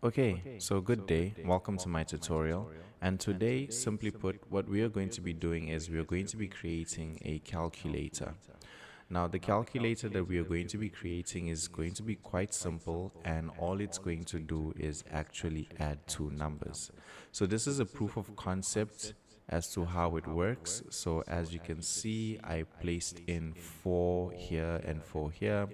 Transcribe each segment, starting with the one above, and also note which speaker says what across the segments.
Speaker 1: Okay, so good day, welcome to my tutorial, and today, simply put, what we are going to be doing is we are going to be creating a calculator. Now, the calculator that we are going to be creating is going to be quite simple, and all it's going to do is actually add two numbers. So this is a proof of concept as to how it works. So as you can see, I placed in 4 here and 4 here,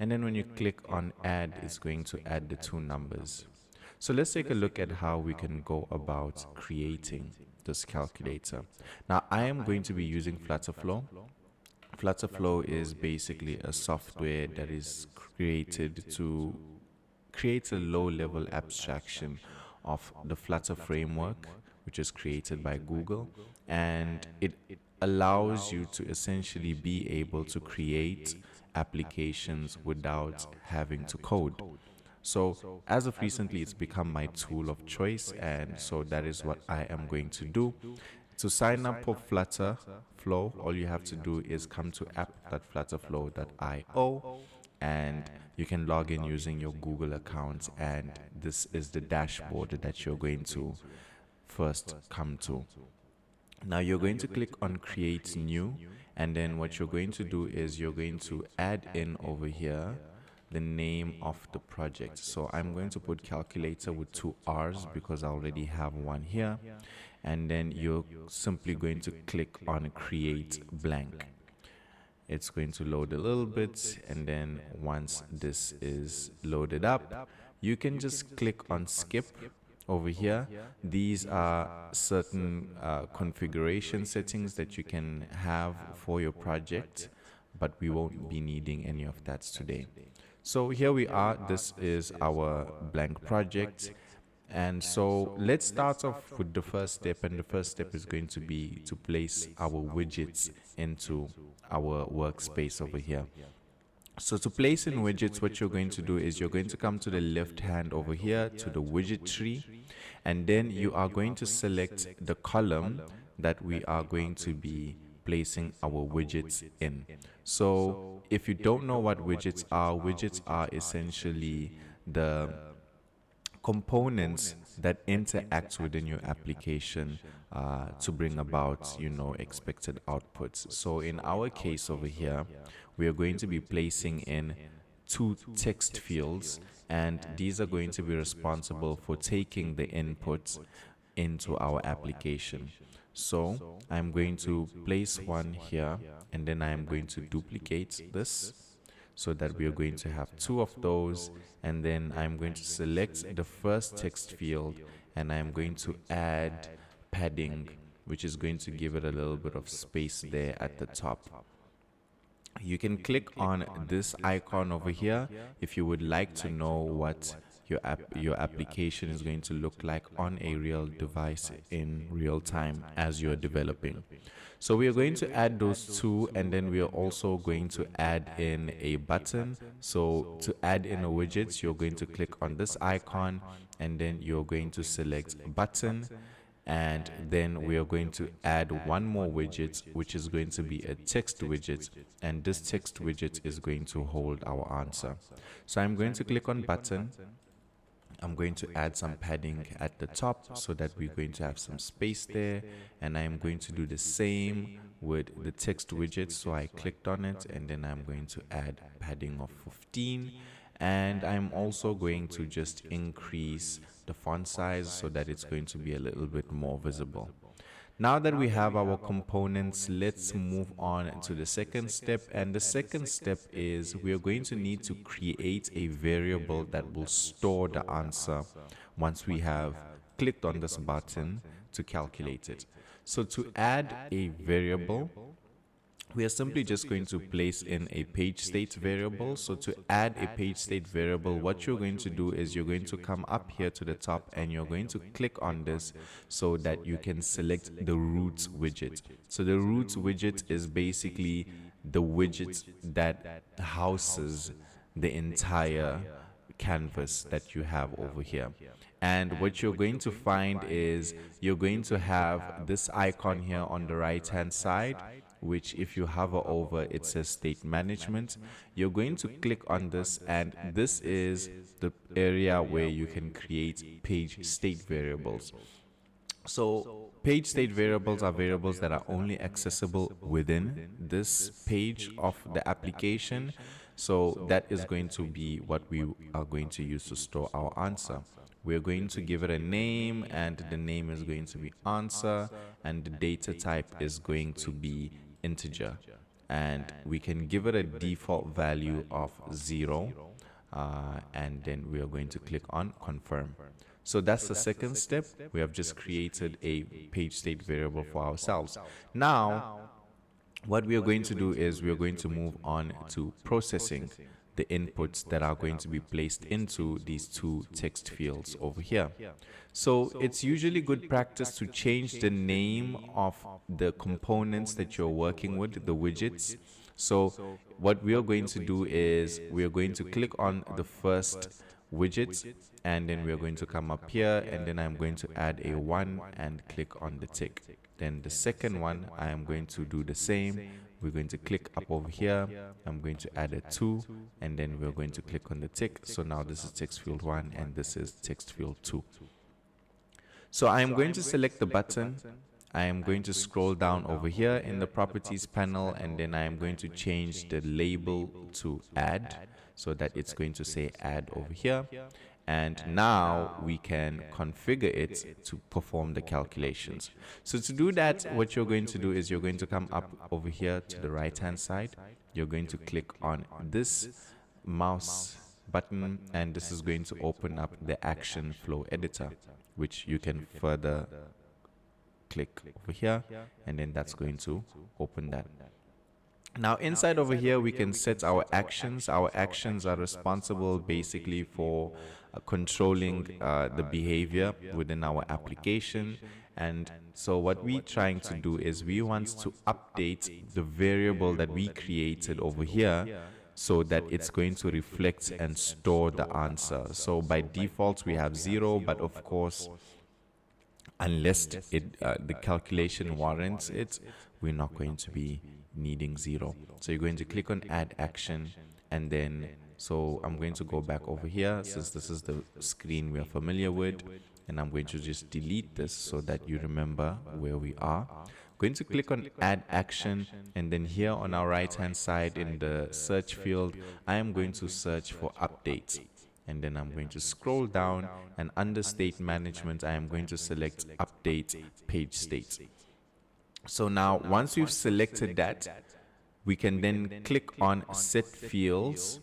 Speaker 1: and then when you click on add, it's going to add the two numbers. So let's take a look at how we can go about creating this calculator. Now, I am going to be using Flutterflow. Flutterflow is basically a software that is created to create a low-level abstraction of the Flutter framework, which is created by Google, and it allows you to essentially be able to create applications without having to code. So as of recently, it's become my tool of choice, and so that is what I am going to do. To sign up for Flutterflow, all you have to do is come to app.flutterflow.io, and you can log in using your Google account, and this is the dashboard that you're going to first come to. Now you're going to click on create new, and then what you're going to do is you're going to add in over here the name of the project. So I'm going to put calculator with 2 R's because I already have one here, and then you're simply going to click on create blank. It's going to load a little bit, and then once this is loaded up, you can just click on skip over here. These are certain configuration settings that you can have for your project, but we won't be needing any of that today. So here we are. This is our blank project. And so let's start off with the first step, and the first step is going to be to place our widgets into our workspace over here. So to place in widgets, what you're going to do is you're going to come to the left hand over here to the widget tree, and then you are going to select the column that we are going to be placing our widgets in. So if you don't know what widgets are essentially the components that interact within your application to bring about, expected outputs. So in our case over here, we are going to be placing in 2 text fields, and these are going to be responsible for taking the inputs into our application. So I'm going to place one here, and then I'm going to duplicate this so that we are going to have 2 of those, and then I'm going to select the first text field, and I'm going to add padding, which is going to give it a little bit of space there at the top. You can click on this icon over here if you would like to know what your application is going to look like on a real device in real time as you're developing. So we are going to add those 2, and then we are also going to add in a button. So to add in a widget, you're going to click on this icon, and then you're going to select button, and then we are going to add one more widget, which is going to be a text widget, and this text widget is going to hold our answer. So I'm going to click on button. I'm going to add some padding at the top so that we're going to have some space there, and I'm going to do the same with the text widget. So I clicked on it, and then I'm going to add padding of 15, and I'm also going to just increase the font size so that it's going to be a little bit more visible. Now that we have our components, let's move on to the second step. And the second step is we are going to need to create a variable that will store the answer once we have clicked on this button to calculate it. So to add a variable, we are simply just going to place in a page state variable. So to add a page state variable, what you're going to do is you're going to come up here to the top, and you're going to click on this so that you can select the roots widget. So the roots widget is basically the widget that houses the entire canvas that you have over here. And what you're going to find is you're going to have this icon here on the right hand side, which if you hover over, it says state management. You're going to click on this, and this is the area where you can create page state variables. So page state variables are variables that are only accessible within this page of the application. So that is going to be what we are going to use to store our answer. We're going to give it a name, and the name is going to be answer, and the data type is going to be integer. And we can give it a default value of 0, and then we are going to click on confirm. So that's the second step. We have just created a page state variable for ourselves. Now, what we are going to do is we are going to move on to processing the inputs that are going to be placed into these two text fields over here. So it's usually good practice to change the name of the components that you're working with, the widgets. So what we are going to do is we are going to click on the first widget, and then we are going to come up here, and then I'm going to add a 1 and click on the tick. Then the second one, I am going to do the same. We're going to click up over here. I'm going to add a 2, and then we're going to click on the tick. So now this is text field 1 and this is text field 2. So I am going to select the button. I am going to scroll down over here in the properties panel, and then I am going to change the label to add, so that it's going to say add over here. And now we can configure it to perform the calculations. So to do that, what you're going to do is you're going to come up over here to the right hand side. You're going to click on this mouse button, and this is going to open up the action flow editor, which you can further click over here, and then that's going to open that. Now inside over here we can set our actions. Our actions are responsible basically for controlling the behavior within our application. And so what we're trying to do is we want to update the variable that we created over here, so that it's going to reflect and store the answer. So by default we have 0, but of course, unless the calculation warrants it, we're not going to be needing 0. So you're going to click on add action, and then so I'm going to go back over here, since this is the screen we are familiar with, and I'm going to just delete this so that you remember where we are. Going to click on add action, and then here on our right hand side in the search field, I am going to search for updates. And then I'm going to scroll down, and under state management I am going to select update page state. So now once we've selected that, we can then click on set fields,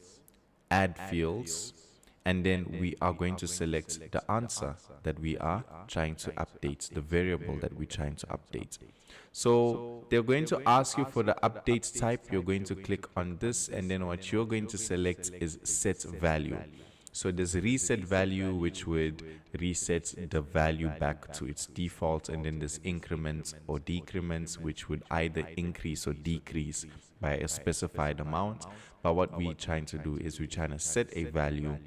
Speaker 1: add fields, and then we are going to select the answer that we are trying to update, the variable that we're trying to update. So they're going to ask you for the update type. You're going to click on this, and then what you're going to select is set value. So there's a reset value, which would reset the value back to its default, and then there's increments or decrements, which would either increase or decrease by a specified amount. But what we're trying to do is we're trying to set a value,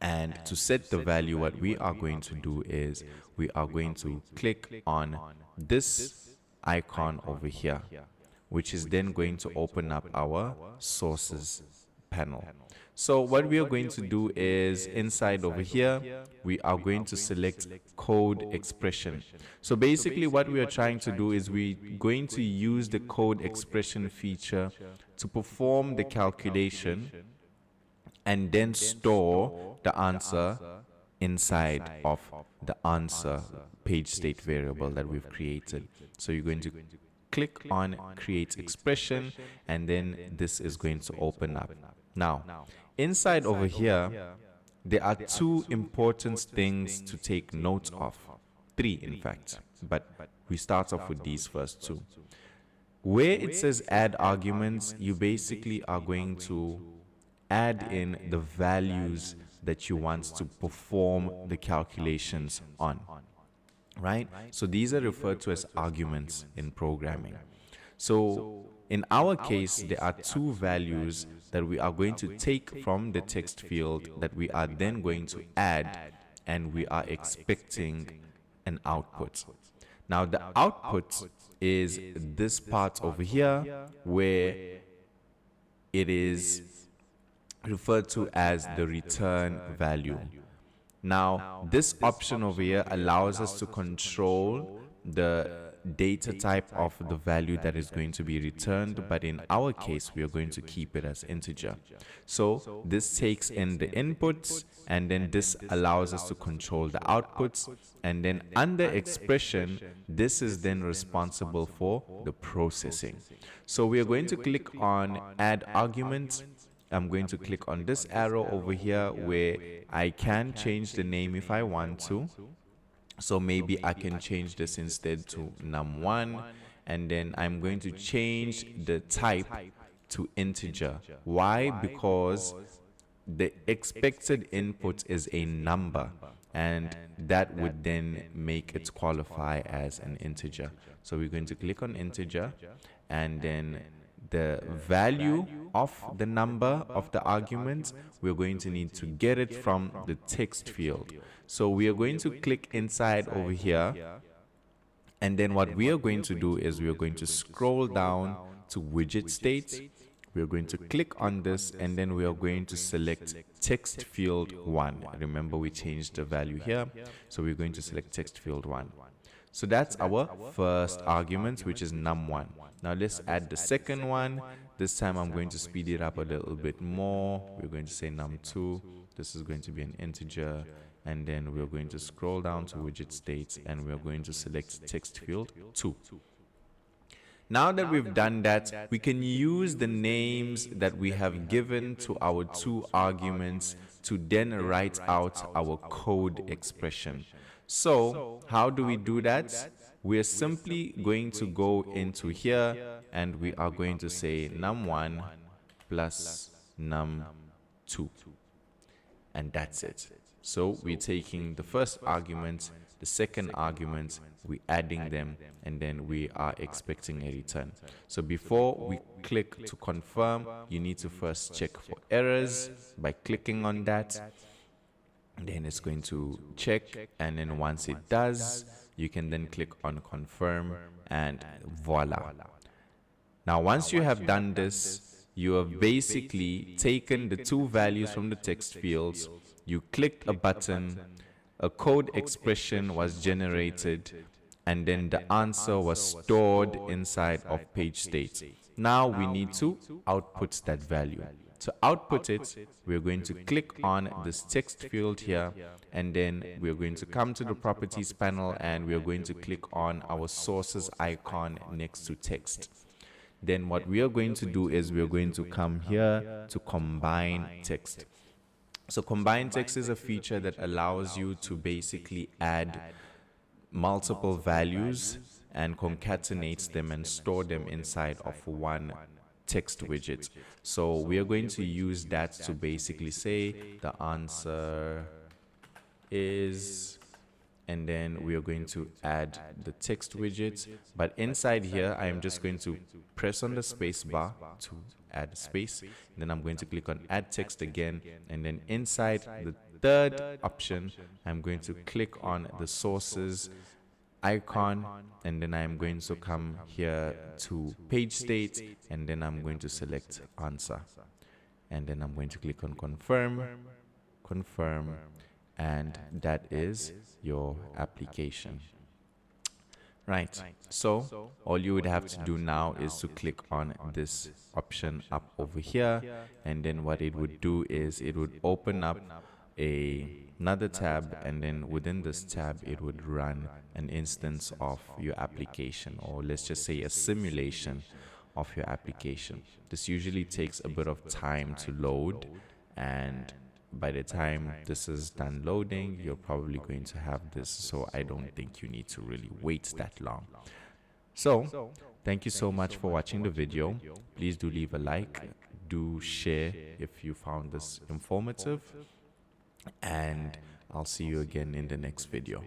Speaker 1: and to set the value, what we are going to do is we are going to click on this icon over here, which is then going to open up our sources panel. So what we are going to do is inside over here, we are going to select code expression. So basically what we are trying to do is we're going to use the code expression feature to perform the calculation and then store the answer inside of the answer page state variable that we've created. So you're going to click on create expression, and then this is going to open up. Now, inside over here, there are two important things to take note of. 3, in fact, but we start off with these first 2. Where it says add arguments, you basically are going to add in the values that you want to perform the calculations on, right? So these are referred to as arguments in programming. So in our case, there are 2 values that we are going to take from the text field that we are then going to add, and we are expecting an output. Now the output is this part over here, where it is referred to as the return value. Now, this option over here allows us to control the data type of the value that is going to be returned, but in our case, we are going to keep it as integer. So this takes in the inputs, and then this allows us to control the outputs, and then under expression, this is then responsible for the processing. So we are going to click on add arguments. I'm going to click on this arrow over here where I can change the name if I want to. So maybe I can change this instead to num1, and then I'm going to change the type to integer. Why? Because the expected input is a number, and that would then make it qualify as an integer. So we're going to click on integer, and then the value of the number of the argument, we're going to need to get it from the text field. So we are going to click inside over here, and then what we are going to do is we are going to scroll down to widget state. We are going to click on this, and then we are going to select text field 1. Remember, we changed the value here, so we're going to select text field 1. So that's our first argument, which is num1. Now let's add the second one. This time I'm going to speed it up a little bit more. We're going to say num2. This is going to be an integer, and then we're going to scroll down to widget states, and we're going to select text field 2. Now that we've done that, we can use the names that we have given to our two arguments to then write out our code expression. So how do we do that? We are simply going to go into here, and we are going to say num1 plus num2, and that's it. So we're taking the first argument, the second argument, we're adding them, and then we are expecting a return. So before we click to confirm, you need to first check for errors by clicking on that. Then it's going to check, and then once it does, you can then click on confirm, and voila. Now once you have done this, you have basically taken the two values from the text fields, you clicked a button, a code expression was generated, and then the answer was stored inside of page state. Now we need to output that value. To output it, we're going to click on this text field here, and then we're going to come to the properties panel, and we're going to click on our sources icon next to text. Then what we are going to do is we're going to come here to combine text. So combine text is a feature that allows you to basically add multiple values and concatenates them and store them inside of one text widget. So we are going to use that to basically say the answer is, and then we are going to add the text widget. But inside here, I am just going to press on the space bar to add space. Then I'm going to click on add text again, and then inside the third option, I'm going to click on the sources icon, and then I'm going to come here to page state, and then I'm going to select answer, and then I'm going to click on confirm, and that is your application. Right, so all you would have to do now is to click on this option up over here, and then what it would do is it would open up another tab, and then within this tab it would run an instance of your application, or let's just say a simulation of your application. This usually takes a bit of time to load, and by the time this is done loading, you're probably going to have this, so I don't think you need to really wait that long. So thank you so much for watching the video. Please do leave a like, do share if you found this informative, and I'll see you again in the next video.